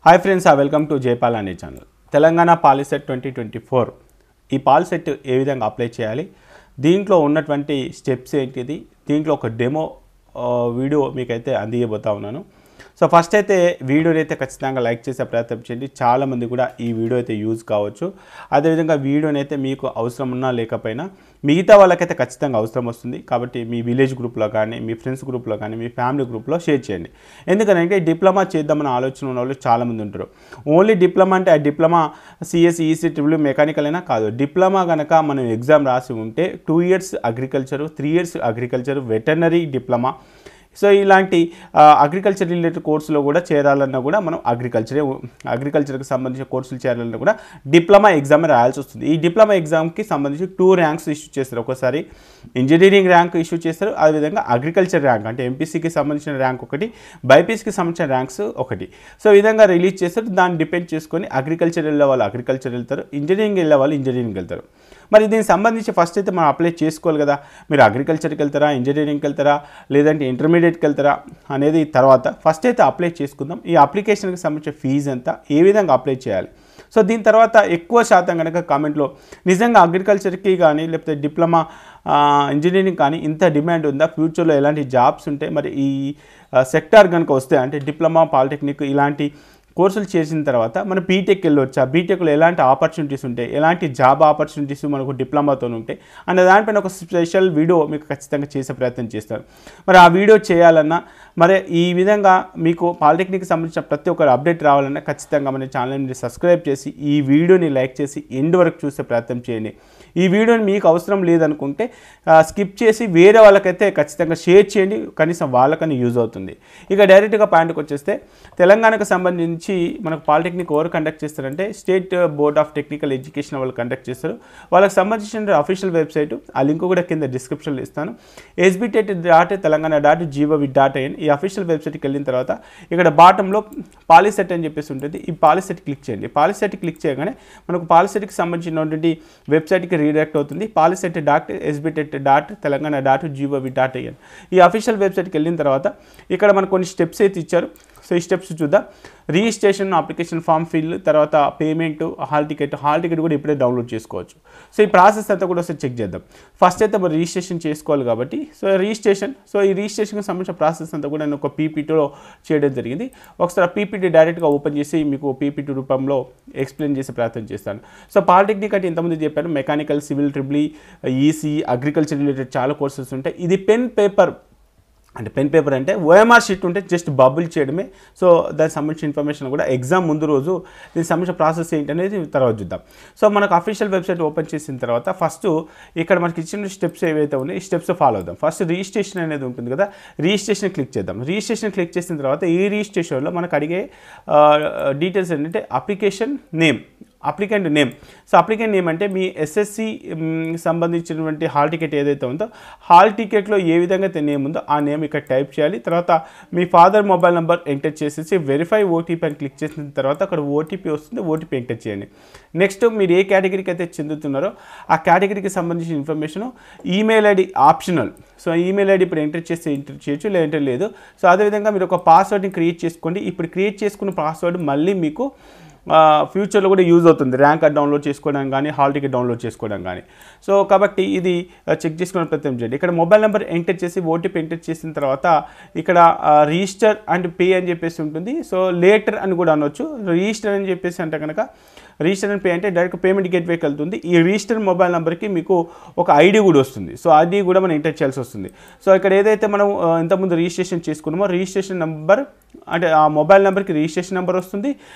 Hi friends, welcome to Jaipal అనే channel. Telangana POLYCET 2024 ఈ POLYCET ఏ విధంగా అప్లై చేయాలి, దీంట్లో ఉన్నటువంటి స్టెప్స్ ఏంటిది, దీంట్లో ఒక డెమో వీడియో మీకైతే అందియబోతా ఉన్నాను. సో ఫస్ట్ అయితే వీడియోని అయితే ఖచ్చితంగా లైక్ చేసే ప్రయత్నం చేయండి. చాలామంది కూడా ఈ వీడియో అయితే యూజ్ కావచ్చు. అదేవిధంగా వీడియోని అయితే మీకు అవసరం ఉన్నా లేకపోయినా మిగతా వాళ్ళకైతే ఖచ్చితంగా అవసరం వస్తుంది. కాబట్టి మీ విలేజ్ గ్రూప్లో కానీ, మీ ఫ్రెండ్స్ గ్రూప్లో కానీ, మీ ఫ్యామిలీ గ్రూప్లో షేర్ చేయండి. ఎందుకంటే డిప్లొమా చేద్దామన్న ఆలోచన ఉన్న వాళ్ళు చాలామంది ఉంటారు. ఓన్లీ డిప్లొమా అంటే ఆ diploma CS, EC, triple mechanical అయినా కాదు. డిప్లొమా కనుక మనం ఎగ్జామ్ రాసి ఉంటే 2 years agriculture, 3 years agriculture, veterinary diploma, so ఇలాంటి అగ్రికల్చర్ రిలేటెడ్ కోర్సులో కూడా చేరాలన్నా కూడా మనం అగ్రికల్చర్కి సంబంధించిన కోర్సులు చేరాలన్నా కూడా డిప్లొమా ఎగ్జామ్ రాయాల్సి వస్తుంది. ఈ డిప్లొమా ఎగ్జామ్కి సంబంధించి 2 ర్యాంక్స్ ఇష్యూ చేస్తారు. ఒకసారి ఇంజనీరింగ్ ర్యాంక్ ఇష్యూ చేస్తారు, అదేవిధంగా అగ్రికల్చర్ ర్యాంక్ అంటే ఎంపీసీకి సంబంధించిన ర్యాంక్ ఒకటి, బైపీసీకి సంబంధించిన ర్యాంక్స్ ఒకటి. సో ఈ విధంగా రిలీజ్ చేస్తారు. దాన్ని డిపెండ్ చేసుకొని అగ్రికల్చర్ వెళ్ళే వాళ్ళు అగ్రికల్చర్ వెళ్తారు, ఇంజనీరింగ్ వెళ్ళే వాళ్ళు ఇంజనీరింగ్ వెళ్తారు. మరి దీనికి సంబంధించి ఫస్ట్ అయితే మనం అప్లై చేసుకోవాలి కదా. మీరు అగ్రికల్చర్కి వెళ్తారా, ఇంజనీరింగ్కి వెళ్తారా, లేదంటే ఇంటర్మీడియట్కి వెళ్తారా అనేది తర్వాత ఫస్ట్ అయితే అప్లై చేసుకుందాం. ఈ అప్లికేషన్కి సంబంధించిన ఫీజు ఎంత, ఏ విధంగా అప్లై చేయాలి. సో దీని తర్వాత ఎక్కువ శాతం కనుక కామెంట్లో నిజంగా అగ్రికల్చర్కి కానీ లేకపోతే డిప్లొమా ఇంజనీరింగ్ కానీ ఇంత డిమాండ్ ఉందా, ఫ్యూచర్లో ఎలాంటి జాబ్స్ ఉంటాయి, మరి ఈ సెక్టార్ కనుక వస్తే అంటే డిప్లొమా, పాలిటెక్నిక్ ఇలాంటి కోర్సులు చేసిన తర్వాత మనం బీటెక్ వెళ్ళొచ్చా, బీటెక్లో ఎలాంటి ఆపర్చునిటీస్ ఉంటాయి, ఎలాంటి జాబ్ ఆపర్చునిటీస్ మనకు డిప్లొమాతో ఉంటాయి అనే దానిపైన ఒక స్పెషల్ వీడియో మీకు ఖచ్చితంగా చేసే ప్రయత్నం చేస్తారు. మరి ఆ వీడియో చేయాలన్నా, మరి ఈ విధంగా మీకు పాలిటెక్నిక్కి సంబంధించిన ప్రతి ఒక్కరు అప్డేట్ రావాలన్నా ఖచ్చితంగా మన ఛానల్ని సబ్స్క్రైబ్ చేసి ఈ వీడియోని లైక్ చేసి ఎండ్ వరకు చూసే ప్రయత్నం చేయండి. ఈ వీడియోని మీకు అవసరం లేదనుకుంటే స్కిప్ చేసి వేరే వాళ్ళకైతే ఖచ్చితంగా షేర్ చేయండి, కనీసం వాళ్ళకని యూజ్ అవుతుంది. ఇక డైరెక్ట్గా పాయింట్కి వచ్చేస్తే తెలంగాణకు సంబంధించి మనకు పాలిటెక్నిక్ ఎవరు కండక్ట్ చేస్తారంటే state board of technical education వాళ్ళు కండక్ట్ చేస్తారు. వాళ్ళకి సంబంధించిన అఫీషియల్ వెబ్సైట్, ఆ లింక్ కూడా కింద డిస్క్రిప్షన్లో ఇస్తాను, sbtet.telangan.gov.in. ఈ అఫీషియల్ వెబ్సైట్కి వెళ్ళిన తర్వాత ఇక్కడ బాటంలో పాలిసెట్ అని చెప్పేసి ఉంటుంది. ఈ పాలిసెట్ క్లిక్ చేయండి. పాలిసెట్ క్లిక్ చేయగానే మనకు పాలిసెట్కి సంబంధించినటువంటి వెబ్సైట్కి రీడైరెక్ట్ అవుతుంది. polyset.sbtet.telangan.gov.in. ఈ అఫీషియల్ వెబ్సైట్కి వెళ్ళిన తర్వాత ఇక్కడ మనకు కొన్ని స్టెప్స్ అయితే ఇచ్చారు. సో ఈ స్టెప్స్ చూద్దాం. రిజిస్ట్రేషన్, అప్లికేషన్ ఫామ్ ఫిల్, తర్వాత పేమెంట్, హాల్ టికెట్ కూడా ఇప్పుడే డౌన్లోడ్ చేసుకోవచ్చు. సో ఈ ప్రాసెస్ అంతా కూడా ఒకసారి చెక్ చేద్దాం. ఫస్ట్ అయితే మరి రిజిస్ట్రేషన్ చేసుకోవాలి కాబట్టి ఈ రిజిస్ట్రేషన్కి సంబంధించిన ప్రాసెస్ అంతా కూడా నేను ఒక పీపీటీలో చేయడం జరిగింది. ఒకసారి పీపీటీ డైరెక్ట్గా ఓపెన్ చేసి మీకు పీపీటీ రూపంలో ఎక్స్ప్లెయిన్ చేసే ప్రయత్నం చేస్తాను. సో పాలిటెక్నిక్ అంటే ఇంతకుముందు చెప్పాను, mechanical, civil, triple EC, agriculture related చాలా కోర్సెస్ ఉంటాయి. ఇది పెన్ పేపర్ అంటే ఓఎంఆర్ షీట్ ఉంటే జస్ట్ బబుల్ చేయడమే. సో దానికి సంబంధించిన ఇన్ఫర్మేషన్ కూడా ఎగ్జామ్ ముందు రోజు దీనికి సంబంధించిన ప్రాసెస్ ఏంటనేది తర్వాత చూద్దాం. సో మనకు అఫీషియల్ వెబ్సైట్ ఓపెన్ చేసిన తర్వాత ఫస్ట్ ఇక్కడ మనకి ఇచ్చిన స్టెప్స్ ఏవైతే ఉన్నాయో ఈ స్టెప్స్ ఫాలో అవుదాం. ఫస్ట్ రిజిస్ట్రేషన్ అనేది ఉంటుంది కదా, రిజిస్ట్రేషన్ క్లిక్ చేద్దాం. రిజిస్ట్రేషన్ క్లిక్ చేసిన తర్వాత ఈ రిజిస్ట్రేషన్లో మనకు అడిగే డీటెయిల్స్ ఏంటంటే applicant name. So applicant name అంటే మీ ఎస్ఎస్సి సంబంధించినటువంటి హాల్ టికెట్ ఏదైతే ఉందో హాల్ టికెట్లో ఏ విధంగా అయితే నేమ్ ఉందో ఆ నేమ్ ఇక్కడ టైప్ చేయాలి. తర్వాత మీ ఫాదర్ మొబైల్ నెంబర్ ఎంటర్ చేసేసి వెరిఫై ఓటీపీ అని క్లిక్ చేసిన తర్వాత అక్కడ ఓటీపీ వస్తుంది, ఓటీపీ ఎంటర్ చేయండి. నెక్స్ట్ మీరు ఏ కేటగిరీకి అయితే చెందుతున్నారో ఆ కేటగిరీకి సంబంధించిన information, email ID optional. So email ID ఇప్పుడు ఎంటర్ చేయొచ్చు, లేదంటే లేదు. సో అదేవిధంగా మీరు ఒక పాస్వర్డ్ని క్రియేట్ చేసుకోండి. ఇప్పుడు క్రియేట్ చేసుకున్న పాస్వర్డ్ మళ్ళీ మీకు ఫ్యూచర్లో కూడా యూజ్ అవుతుంది, ర్యాంక్ కార్డ్ డౌన్లోడ్ చేసుకోవడం కానీ, హాల్ టికెట్ డౌన్లోడ్ చేసుకోవడం కానీ. సో కాబట్టి ఇది చెక్ చేసుకునే ప్రయత్నం చేయండి. ఇక్కడ మొబైల్ నెంబర్ ఎంటర్ చేసి ఓటీపీ ఎంటర్ చేసిన తర్వాత ఇక్కడ రిజిస్టర్ అండ్ పే అని చెప్పేసి ఉంటుంది. సో లేటర్ అని కూడా అనొచ్చు. రిజిస్టర్ అని చెప్పేసి అంటే కనుక రిజిస్టర్ అండ్ పే అంటే డైరెక్ట్ పేమెంట్ గేట్వేకి వెళ్తుంది. ఈ రిజిస్టర్ మొబైల్ నెంబర్కి మీకు ఒక ఐడి కూడా వస్తుంది. సో ఐడి కూడా మనం ఎంటర్ చేయాల్సి వస్తుంది. సో ఇక్కడ ఏదైతే మనం ఇంతకుముందు రిజిస్ట్రేషన్ చేసుకున్నామో రిజిస్ట్రేషన్ నెంబర్ అంటే ఆ మొబైల్ నెంబర్కి రిజిస్ట్రేషన్ నెంబర్ వస్తుంది.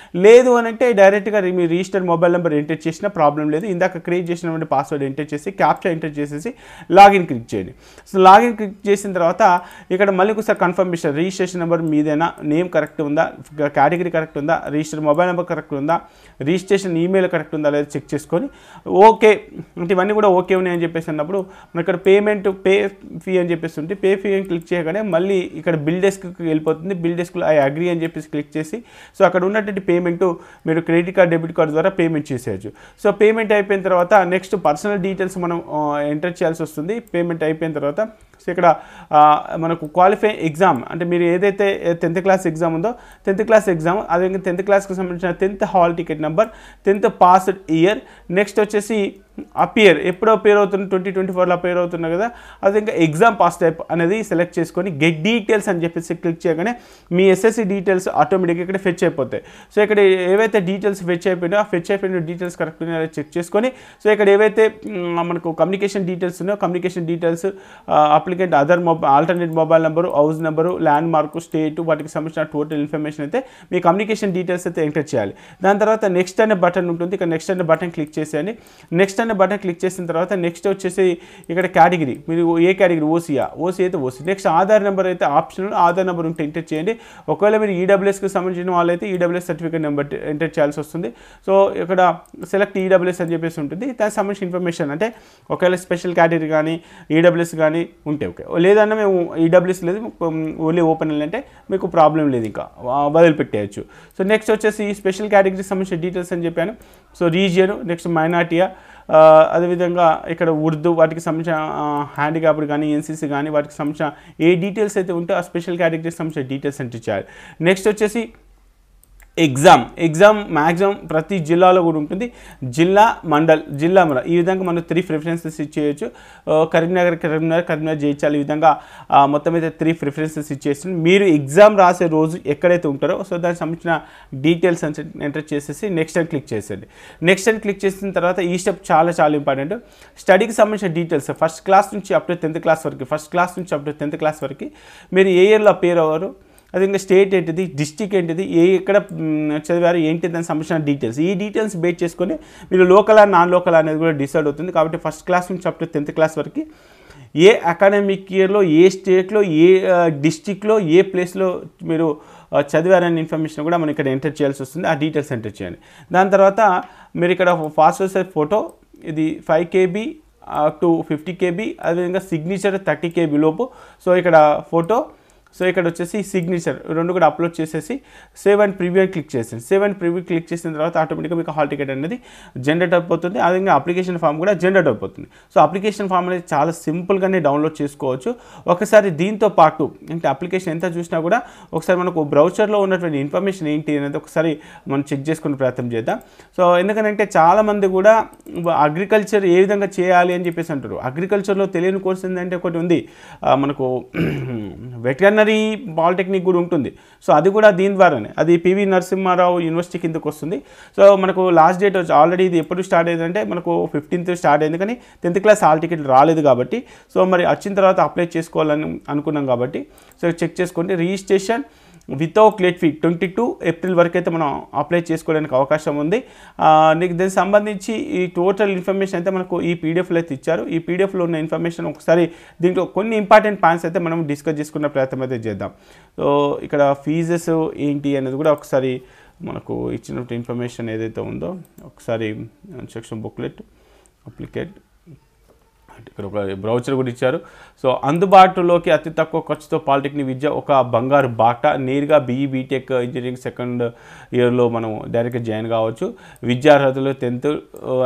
లేదు అని అంటే డైరెక్ట్గా మీ రిజిస్టర్ మొబైల్ నెంబర్ ఎంటర్ చేసినా ప్రాబ్లం లేదు. ఇందాక క్రియేట్ చేసినటువంటి పాస్వర్డ్ ఎంటర్ చేసి క్యాప్చా ఎంటర్ చేసేసి లాగిన్ క్లిక్ చేయండి. సో లాగిన్ క్లిక్ చేసిన తర్వాత ఇక్కడ మళ్ళీ ఒకసారి కన్ఫర్మేషన్, రిజిస్ట్రేషన్ నెంబర్ మీదేనా, నేమ్ కరెక్ట్ ఉందా, కేటగిరీ కరెక్ట్ ఉందా, రిజిస్టర్ మొబైల్ నెంబర్ కరెక్ట్ ఉందా, రిజిస్ట్రేషన్ ఈమెయిల్ కరెక్ట్ ఉందా లేదా చెక్ చేసుకొని ఓకే అంటే ఇవన్నీ కూడా ఓకే ఉన్నాయి అని చెప్పేసి అన్నప్పుడు మన ఇక్కడ పే ఫీ అని చెప్పేసి ఉంటే పే ఫీ అని క్లిక్ చేయగానే మళ్ళీ ఇక్కడ బిల్ డెస్క్కి వెళ్ళిపోతుంది. బిల్ డెస్క్లో ఆ అగ్రీ అని చెప్పేసి క్లిక్ చేసి సో అక్కడ ఉన్నటువంటి పేమెంట్ మీరు క్రెడిట్ కార్డ్ డెబిట్ కార్డ్ ద్వారా పేమెంట్ చేసేయచ్చు. సో పేమెంట్ అయిపోయిన తర్వాత నెక్స్ట్ పర్సనల్ డీటెయిల్స్ మనం ఎంటర్ చేయాల్సి వస్తుంది. పేమెంట్ అయిపోయిన తర్వాత సో ఇక్కడ మనకు క్వాలిఫై ఎగ్జామ్ అంటే మీరు ఏదైతే 10th క్లాస్ ఎగ్జామ్ ఉందో 10th క్లాస్ ఎగ్జామ్ అదేవిధంగా 10th క్లాస్కి సంబంధించిన 10th hall ticket number 10th passed year next వచ్చేసి అపియర్ ఎప్పుడు అపియర్ అవుతుంది 2024లో అపియర్ అవుతుంది కదా అది ఇంకా ఎగ్జామ్ పాస్ టైప్ అనేది సెలెక్ట్ చేసుకొని గెట్ డీటెయిల్స్ అని చెప్పేసి క్లిక్ చేయగానే మీ ఎస్ఎస్సి డీటెయిల్స్ ఆటోమేటిక్గా ఇక్కడ ఫెచ్ అయిపోతాయి. సో ఇక్కడ ఏవైతే డీటెయిల్స్ ఫెచ్ అయిపోయినాయో ఆ ఫెచ్ అయిపోయిన డీటెయిల్స్ కరెక్ట్గా చెక్ చేసుకొని సో ఇక్కడ ఏవైతే మనకు కమ్యూనికేషన్ డీటెయిల్స్ ఉన్నాయో communication details applicant other alternate mobile number house number land mark state వాటికి సంబంధించిన టోటల్ ఇన్ఫర్మేషన్ అయితే మీ కమ్యూనికేషన్ డీటెయిల్స్ అయితే ఎంటర్ చేయాలి. దాని తర్వాత నెక్స్ట్ అనే బటన్ ఉంటుంది. ఇక్కడ నెక్స్ట్ అనే బటన్ క్లిక్ చేసేయండి. నెక్స్ట్ అనే బటన్ క్లిక్ చేసిన తర్వాత నెక్స్ట్ వచ్చేసి ఇక్కడ కేటగిరీ మీరు ఏ కేటగిరీ ఓసీ అయితే ఓసీ నెక్స్ట్ ఆధార్ నెంబర్ అయితే ఆప్షనల్ ఆధార్ నెంబర్ ఉంటే ఎంటర్ చేయండి. ఒకవేళ మీరు ఈడబ్ల్యూఎస్కి సంబంధించిన వాళ్ళైతే ఈడబ్ల్యూఎస్ సర్టిఫికేట్ నెంబర్ ఎంటర్ చేయాల్సి వస్తుంది. సో ఇక్కడ సెలెక్ట్ ఈడబ్ల్యూఎస్ అని చెప్పేసి ఉంటుంది. దానికి సంబంధించిన ఇన్ఫర్మేషన్ అంటే ఒకవేళ స్పెషల్ కేటగిరీ కానీ ఈడబ్ల్యూఎస్ కానీ ఉంటే ఓకే లేదన్నా మేము ఈడబ్ల్యూఎస్ లేదు ఓన్లీ ఓపెన్ అంటే మీకు ప్రాబ్లం లేదు ఇంకా వదిలిపెట్టేయచ్చు. సో నెక్స్ట్ వచ్చేసి స్పెషల్ కేటగిరీకి సంబంధించిన డీటెయిల్స్ అని చెప్పాను. సో రీజియన్ నెక్స్ట్ మైనార్టీయా అదేవిధంగా ఇక్కడ ఉర్దూ వాటికి సంబంధించిన హ్యాండిక్యాప్డ్ కానీ ఎన్సీసీ కానీ వాటికి సంబంధించిన ఏ డీటెయిల్స్ అయితే ఉంటే ఆ స్పెషల్ కేటగిరీకి సంబంధించిన డీటెయిల్స్ ఎంటర్ చేయాలి. నెక్స్ట్ వచ్చేసి ఎగ్జామ్ మ్యాక్సిమం ప్రతి జిల్లాలో కూడా ఉంటుంది. జిల్లా మండల్ ఈ విధంగా మనం 3 ప్రిఫరెన్సెస్ ఇచ్చేయచ్చు. కరీంనగర్ జయించాలి ఈ విధంగా మొత్తం అయితే 3 ప్రిఫరెన్సెస్ ఇచ్చేస్తుంది. మీరు ఎగ్జామ్ రాసే రోజు ఎక్కడైతే ఉంటారో సో దానికి సంబంధించిన డీటెయిల్స్ ఎంటర్ చేసేసి నెక్స్ట్ అని క్లిక్ చేసేయండి. నెక్స్ట్ అని క్లిక్ చేసిన తర్వాత ఈ స్టెప్ చాలా ఇంపార్టెంట్. స్టడీకి సంబంధించిన డీటెయిల్స్ ఫస్ట్ క్లాస్ నుంచి అప్ టు 10th క్లాస్ వరకు మీరు ఏ ఇయర్లో అపేర్ అవ్వరు అది ఇంకా స్టేట్ ఏంటిది డిస్ట్రిక్ట్ ఏంటిది ఎక్కడ చదివారు ఏంటి దానికి సంబంధించిన డీటెయిల్స్ ఈ డీటెయిల్స్ బేస్ చేసుకొని మీరు లోకల్ నాన్ లోకల్ అనేది కూడా డిసైడ్ అవుతుంది. కాబట్టి ఫస్ట్ క్లాస్ నుంచి అప్ టు 10th క్లాస్ వరకు ఏ అకాడమిక్ ఇయర్లో ఏ స్టేట్లో ఏ డిస్ట్రిక్ట్లో ఏ ప్లేస్లో మీరు చదివారనే ఇన్ఫర్మేషన్ కూడా మనం ఇక్కడ ఎంటర్ చేయాల్సి వస్తుంది. ఆ డీటెయిల్స్ ఎంటర్ చేయండి. దాని తర్వాత మీరు ఇక్కడ పాస్పోర్ట్ సైజ్ ఫోటో ఇది 5 KB to 50 KB అదేవిధంగా సిగ్నేచర్ 30 KB లోపు. సో ఇక్కడ ఫోటో సో ఇక్కడ వచ్చేసి సిగ్నేచర్ రెండు కూడా అప్లోడ్ చేసేసి సేవ్ అండ్ ప్రివ్యూ క్లిక్ చేసేసి క్లిక్ చేసిన తర్వాత ఆటోమేటిక్గా మీకు హాల్ టికెట్ అనేది జనరేట్ అయిపోతుంది. అదేవిధంగా అప్లికేషన్ ఫామ్ కూడా జనరేట్ అయిపోతుంది. సో అప్లికేషన్ ఫామ్ అనేది చాలా సింపుల్గానే డౌన్లోడ్ చేసుకోవచ్చు. ఒకసారి దీంతో పాటు అంటే అప్లికేషన్ ఎంత చూసినా కూడా ఒకసారి మనకు బ్రౌచర్లో ఉన్నటువంటి ఇన్ఫర్మేషన్ ఏంటి అనేది ఒకసారి మనం చెక్ చేసుకునే ప్రయత్నం చేద్దాం. సో ఎందుకంటే చాలామంది కూడా అగ్రికల్చర్ ఏ విధంగా చేయాలి అని చెప్పేసి అంటారు. అగ్రికల్చర్లో తెలియని కోర్స్ ఏంటంటే ఒకటి ఉంది మనకు వెటర్నరీ పాలిటెక్నిక్ కూడా ఉంటుంది. సో అది కూడా దీని ద్వారానే అది పివి నరసింహారావు యూనివర్సిటీ కిందకు వస్తుంది. సో మనకు లాస్ట్ డేట్ వచ్చి ఆల్రెడీ ఇది ఎప్పుడు స్టార్ట్ అయిందంటే మనకు 15th స్టార్ట్ అయింది కానీ 10th క్లాస్ హాల్ టికెట్ రాలేదు కాబట్టి సో మరి వచ్చిన తర్వాత అప్లై చేసుకోవాలని అనుకున్నాం కాబట్టి సో చెక్ చేసుకోండి. Registration without late fee 22 April వరకు అయితే మనం అప్లై చేసుకోవడానికి అవకాశం ఉంది. నీకు దీనికి సంబంధించి ఈ టోటల్ ఇన్ఫర్మేషన్ అయితే మనకు ఈ పీడిఎఫ్లో అయితే ఇచ్చారు. ఈ పీడిఎఫ్లో ఉన్న ఇన్ఫర్మేషన్ ఒకసారి దీంట్లో కొన్ని ఇంపార్టెంట్ పాయింట్స్ అయితే మనం డిస్కస్ చేసుకున్న ప్రయత్నం అయితే చేద్దాం. సో ఇక్కడ ఫీజెస్ ఏంటి అనేది కూడా ఒకసారి మనకు ఇచ్చినట్టు ఇన్ఫర్మేషన్ ఏదైతే ఉందో ఒకసారి సెక్షన్ బుక్లెట్ అప్లికేట్ ఇక్కడ ఒక బ్రౌచర్ కూడా ఇచ్చారు. సో అందుబాటులోకి అతి తక్కువ ఖర్చుతో పాలిటెక్నిక్ విద్య ఒక బంగారు బాట నేరుగా BE BTech ఇంజనీరింగ్ 2nd ఇయర్లో మనం డైరెక్ట్గా జాయిన్ కావచ్చు. విద్యార్హతలు 10th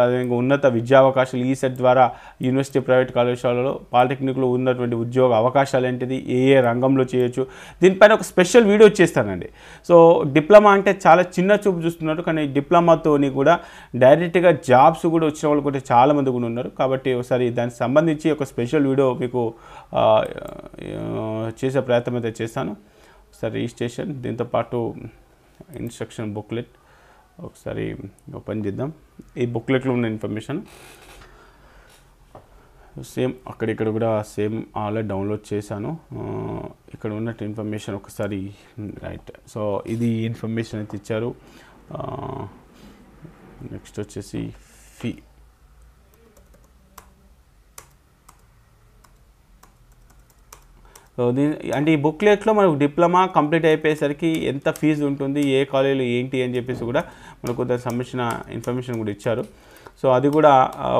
అదేవిధంగా ఉన్నత విద్యావకాశాలు ఈ సెట్ ద్వారా యూనివర్సిటీ ప్రైవేట్ కళాశాలలో పాలిటెక్నిక్లో ఉన్నటువంటి ఉద్యోగ అవకాశాలు ఏంటిది ఏ రంగంలో చేయొచ్చు దీనిపైన ఒక స్పెషల్ వీడియో చేస్తానండి. సో డిప్లొమా అంటే చాలా చిన్న చూపు చూస్తున్నారు కానీ డిప్లొమాతోని కూడా డైరెక్ట్గా జాబ్స్ కూడా వచ్చిన వాళ్ళు కూడా చాలామంది కూడా ఉన్నారు. కాబట్టి ఒకసారి దానికి సంబంధించి ఒక స్పెషల్ వీడియో మీకు చేసే ప్రయత్నం అయితే చేస్తాను. ఒకసారి రిజిస్ట్రేషన్ దీంతోపాటు ఇన్స్ట్రక్షన్ బుక్లెట్ ఒకసారి ఓపెన్ చేద్దాం. ఈ బుక్లెట్లో ఉన్న ఇన్ఫర్మేషన్ సేమ్ అక్కడిక్కడ కూడా సేమ్ ఆల్రెడీ డౌన్లోడ్ చేశాను. ఇక్కడ ఉన్నట్టు ఇన్ఫర్మేషన్ ఒకసారి రైట్. సో ఇది ఇన్ఫర్మేషన్ అయితే ఇచ్చారు. నెక్స్ట్ వచ్చేసి ఫీ సో అంటే ఈ బుక్లెట్లో మనకు డిప్లొమా కంప్లీట్ అయిపోయేసరికి ఎంత ఫీజు ఉంటుంది ఏ కాలేజీలో ఏంటి అని చెప్పేసి కూడా మనకు దానికి సంబంధించిన ఇన్ఫర్మేషన్ కూడా ఇచ్చారు. సో అది కూడా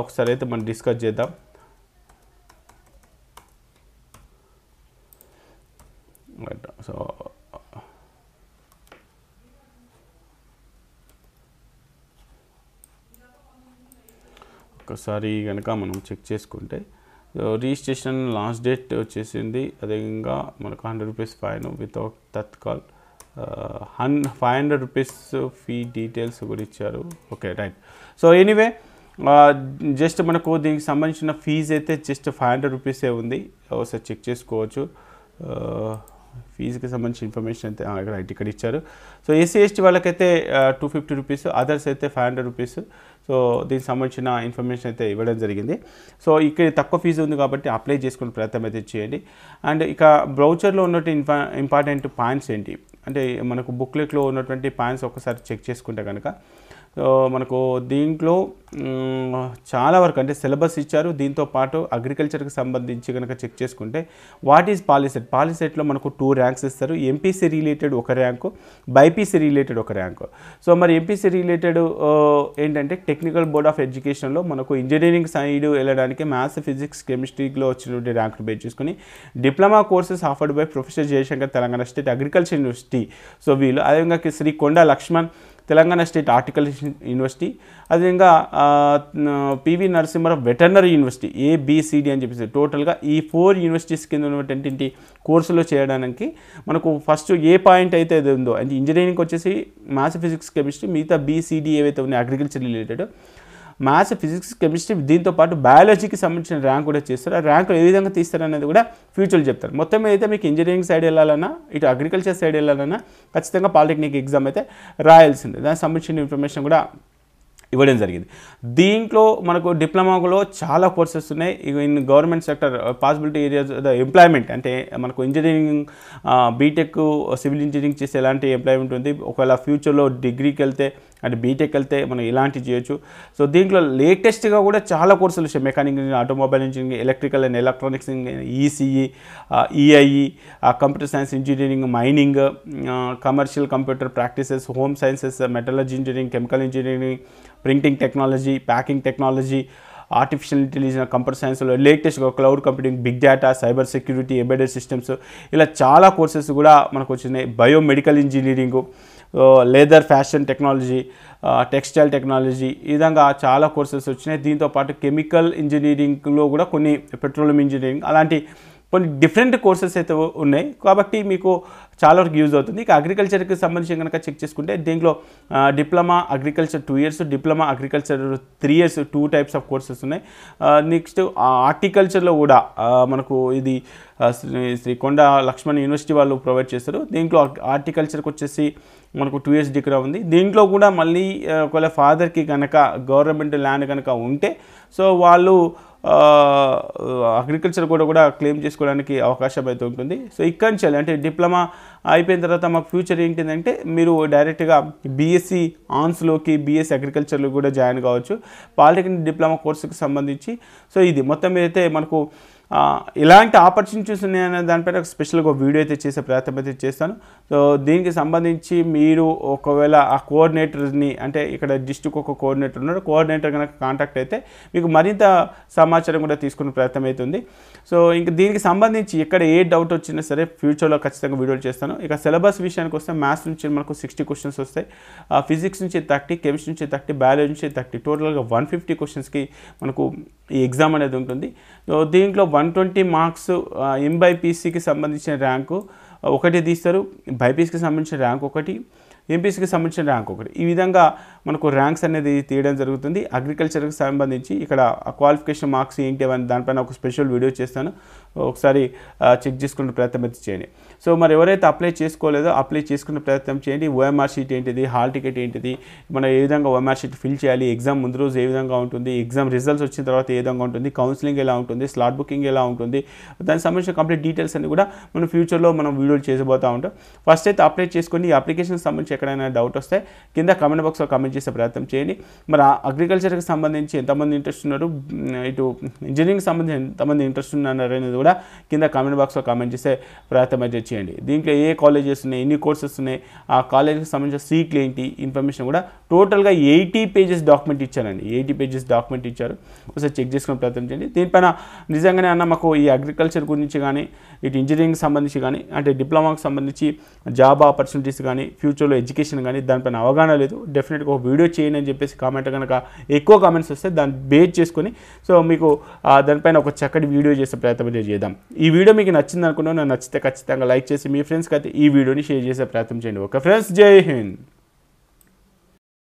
ఒకసారి అయితే మనం డిస్కస్ చేద్దాం. సో ఒకసారి కనుక మనం చెక్ చేసుకుంటే రిజిస్ట్రేషన్ లాస్ట్ డేట్ వచ్చేసింది. అదేవిధంగా మనకు 100 rupees fine without Tatkal, 500 rupees fee details కూడా ఇచ్చారు. Okay right. So anyway just మనకు దీనికి సంబంధించిన ఫీజు అయితే జస్ట్ 500 రూపీసే ఉంది. ఒకసారి చెక్ చేసుకోవచ్చు. ఫీజుకి సంబంధించిన ఇన్ఫర్మేషన్ అయితే రైట్ ఇక్కడ ఇచ్చారు. సో ఎస్సీ ఎస్టీ వాళ్ళకైతే 250 రూపీస్, అదర్స్ అయితే 500 రూపీస్. సో దీనికి సంబంధించిన ఇన్ఫర్మేషన్ అయితే ఇవ్వడం జరిగింది. సో ఇక్కడ తక్కువ ఫీజు ఉంది కాబట్టి అప్లై చేసుకునే ప్రయత్నం అయితే చేయండి. అండ్ ఇక బ్రౌచర్లో ఉన్నటువంటి ఇంపార్టెంట్ పాయింట్స్ ఏంటి అంటే మనకు బుక్లెట్లో ఉన్నటువంటి పాయింట్స్ ఒకసారి చెక్ చేసుకుంటే కనుక మనకు దీంట్లో చాలా వరకు అంటే సిలబస్ ఇచ్చారు. దీంతోపాటు అగ్రికల్చర్కి సంబంధించి కనుక చెక్ చేసుకుంటే వాట్ ఈజ్ పాలిసెట్, పాలిసెట్లో మనకు 2 ర్యాంక్స్ ఇస్తారు. ఎంపీసీ రిలేటెడ్ ఒక ర్యాంకు, బైపీసీ రిలేటెడ్ ఒక ర్యాంకు. సో మరి ఎంపీసీ రిలేటెడ్ ఏంటంటే టెక్నికల్ బోర్డ్ ఆఫ్ ఎడ్యుకేషన్లో మనకు ఇంజనీరింగ్ సైడ్ వెళ్ళడానికి మ్యాథ్స్, ఫిజిక్స్, కెమిస్ట్రీలో వచ్చినటువంటి ర్యాంకును బేస్ చేసుకుని diploma courses offered by professor Jayashankar Telangana state agriculture university. So వీళ్ళు అదేవిధంగా Shri Konda Laxman Telangana state horticulture university, అదేవిధంగా PV Narasimha Rao veterinary university, ABCD అని చెప్పేసి టోటల్గా ఈ 4 యూనివర్సిటీస్ కింద ఉన్నటువంటి కోర్సులో చేయడానికి మనకు ఫస్ట్ ఏ పాయింట్ అయితే అది ఉందో అంటే ఇంజనీరింగ్ వచ్చేసి మ్యాథ్స్, ఫిజిక్స్, కెమిస్ట్రీ, మిగతా BCD ఏవైతే ఉన్నాయో agriculture related maths, physics, chemistry, దీంతోపాటు బయాలజీకి సంబంధించిన ర్యాంక్ కూడా చేస్తారు. ఆ ర్యాంక్ ఏ విధంగా తీస్తారు అనేది కూడా ఫ్యూచర్లో చెప్తారు. మొత్తం అయితే మీకు ఇంజనీరింగ్ సైడ్ వెళ్ళాలన్నా, ఇటు అగ్రికల్చర్ సైడ్ వెళ్ళాలన్నా ఖచ్చితంగా పాలిటెక్నిక్ ఎగ్జామ్ అయితే రాయాల్సిందే. దానికి సంబంధించిన ఇన్ఫర్మేషన్ కూడా ఇవ్వడం జరిగింది. దీంట్లో మనకు డిప్లొమాలో చాలా కోర్సెస్ ఉన్నాయి. In government sector possibility areas employment అంటే మనకు ఇంజనీరింగ్, బీటెక్, సివిల్ ఇంజనీరింగ్ చేస్తే ఎలాంటి ఎంప్లాయ్మెంట్ ఉంది, ఒకవేళ ఫ్యూచర్లో డిగ్రీకి వెళ్తే అంటే బీటెక్ వెళ్తే మనం ఇలాంటివి చేయొచ్చు. సో దీంట్లో లేటెస్ట్గా కూడా చాలా కోర్సులు వచ్చాయి. Mechanical engineering, automobile engineering, electrical and electronics, ECE, EIE, computer science engineering, mining, commercial computer practices, home sciences, metallurgy engineering, chemical engineering, printing technology, packing technology, artificial intelligence, computer సైన్స్లో లేటెస్ట్గా cloud computing, big data, cyber security, embedded systems, ఇలా చాలా courses కూడా మనకు వచ్చినాయి. Biomedical engineering, leather fashion technology, textile technology, ఈ విధంగా చాలా కోర్సెస్ వచ్చినాయి. దీంతోపాటు కెమికల్ ఇంజనీరింగ్లో కూడా కొన్ని, పెట్రోలియం ఇంజనీరింగ్, అలాంటి కొన్ని డిఫరెంట్ కోర్సెస్ అయితే ఉన్నాయి. కాబట్టి మీకు చాలా వరకు యూజ్ అవుతుంది. ఇక అగ్రికల్చర్కి సంబంధించి కనుక చెక్ చేసుకుంటే దీంట్లో diploma agriculture 2 years, diploma agriculture 3 years, 2 types of courses ఉన్నాయి. నెక్స్ట్ హార్టికల్చర్లో కూడా మనకు ఇది శ్రీ కొండా లక్ష్మణ్ యూనివర్సిటీ వాళ్ళు ప్రొవైడ్ చేస్తారు. దీంట్లో హార్టికల్చర్కి వచ్చేసి మనకు 2 years డిగ్రీ ఉంది. దీంట్లో కూడా మళ్ళీ ఒకవేళ ఫాదర్కి కనుక గవర్నమెంట్ ల్యాండ్ కనుక ఉంటే సో వాళ్ళు అగ్రికల్చర్ కూడా క్లెయిమ్ చేసుకోవడానికి అవకాశం అయితే ఉంటుంది. సో ఇక్కడి నుంచి అంటే డిప్లొమా అయిపోయిన తర్వాత మాకు ఫ్యూచర్ ఏంటిదంటే మీరు డైరెక్ట్గా బీఎస్సీ ఆన్స్లోకి, BSc అగ్రికల్చర్లో కూడా జాయిన్ కావచ్చు పాలిటెక్నిక్ డిప్లొమా కోర్సుకి సంబంధించి. సో ఇది మొత్తం మీద అయితే మనకు ఇలాంటి ఆపర్చునిటీస్ ఉన్నాయనే దానిపైన స్పెషల్గా వీడియో అయితే చేసే ప్రయత్నం అయితే చేస్తాను. సో దీనికి సంబంధించి మీరు ఒకవేళ ఆ కోఆర్డినేటర్ని అంటే ఇక్కడ డిస్ట్రిక్ట్ ఒక కోఆర్డినేటర్ ఉన్నాడు, కోఆర్డినేటర్ కనుక కాంటాక్ట్ అయితే మీకు మరింత సమాచారం కూడా తీసుకునే ప్రయత్నం అవుతుంది. సో ఇంక దీనికి సంబంధించి ఎక్కడ ఏ డౌట్ వచ్చినా సరే ఫ్యూచర్లో ఖచ్చితంగా వీడియోలు చేస్తాను. ఇక సిలబస్ విషయానికి వస్తే మ్యాథ్స్ నుంచి మనకు 60 questions వస్తాయి, ఫిజిక్స్ నుంచి 30, కెమిస్ట్రీ నుంచి 30, బయాలజీ నుంచి 30, టోటల్గా 150 questions మనకు ఈ ఎగ్జామ్ అనేది ఉంటుంది. సో దీంట్లో 120 marks MBPCకి సంబంధించిన ర్యాంకు ఒకటి తీస్తారు, బైపీసీకి సంబంధించిన ర్యాంక్ ఒకటి, ఎంపీసీకి సంబంధించిన ర్యాంక్ ఒకటి. ఈ విధంగా మనకు ర్యాంక్స్ అనేది తీయడం జరుగుతుంది. అగ్రికల్చర్కి సంబంధించి ఇక్కడ క్వాలిఫికేషన్ మార్క్స్ ఏంటి అని దానిపైన ఒక స్పెషల్ వీడియో చేస్తాను, ఒకసారి చెక్ చేసుకునే ప్రయత్నం అయితే చేయండి. సో మరి ఎవరైతే అప్లై చేసుకోలేదో అప్లై చేసుకునే ప్రయత్నం చేయండి. OMR షీట్ ఏంటిది, హాల్ టికెట్ ఏంటిది, మనం ఏ విధంగా OMR షీట్ ఫిల్ చేయాలి, ఎగ్జామ్ ముందు రోజు ఏ విధంగా ఉంటుంది, ఎగ్జామ్ రిజల్ట్స్ వచ్చిన తర్వాత ఏ విధంగా ఉంటుంది, కౌన్సిలింగ్ ఎలా ఉంటుంది, స్లాట్ బుకింగ్ ఎలా ఉంటుంది, దానికి సంబంధించిన కంప్లీట్ డీటెయిల్స్ అన్ని కూడా మనం ఫ్యూచర్లో మనం వీడియోలు చేసిపోతూ ఉంటాం. ఫస్ట్ అయితే అప్లై చేసుకొని ఈ అప్లికేషన్ సంబంధించి ఎక్కడైనా డౌట్ వస్తే కింద కామెంట్ బాక్స్లో కామెంట్ చేసే ప్రయత్నం చేయండి. మరి అగ్రికల్చర్కి సంబంధించి ఎంతమంది ఇంట్రెస్ట్ ఉన్నారు, ఇటు ఇంజనీరింగ్ సంబంధించి ఎంతమంది ఇంట్రెస్ట్ ఉన్నారు అనేది కూడా కింద కామెంట్ బాక్స్లో కామెంట్ చేసే ప్రయత్నం అయితే చేయండి. దీంట్లో ఏ కాలేజెస్ ఉన్నాయి, ఎన్ని కోర్సెస్ ఉన్నాయి, ఆ కాలేజీకి సంబంధించిన సీట్లు ఏంటి, ఇన్ఫర్మేషన్ కూడా టోటల్గా 80 pages డాక్యుమెంట్ ఇచ్చారండి. 80 pages డాక్యుమెంట్ ఇచ్చారు, ఒకసారి చెక్ చేసుకునే ప్రయత్నం చేయండి. దీనిపైన నిజంగానే అన్న మాకు ఈ అగ్రికల్చర్ గురించి కానీ, ఇటు ఇంజనీరింగ్ సంబంధించి కానీ, అంటే డిప్లొమాకి సంబంధించి జాబ్ ఆపర్చునిటీస్ కానీ, ఫ్యూచర్లో ఎడ్యుకేషన్ కానీ దానిపైన అవగాహన లేదు, డెఫినెట్గా ఒక వీడియో చేయండి అని చెప్పేసి కామెంట్ కనుక ఎక్కువ కామెంట్స్ వస్తే దాన్ని బేస్ చేసుకొని సో మీకు దానిపైన ఒక చక్కటి వీడియో చేసే ప్రయత్నం చేద్దాం. ఈ వీడియో మీకు నచ్చింది అనుకున్నాను. నచ్చితే ఖచ్చితంగా లైక్ చేసి మీ ఫ్రెండ్స్కి అయితే ఈ వీడియోని షేర్ చేసే ప్రయత్నం చేయండి. ఓకే ఫ్రెండ్స్, జై హింద్.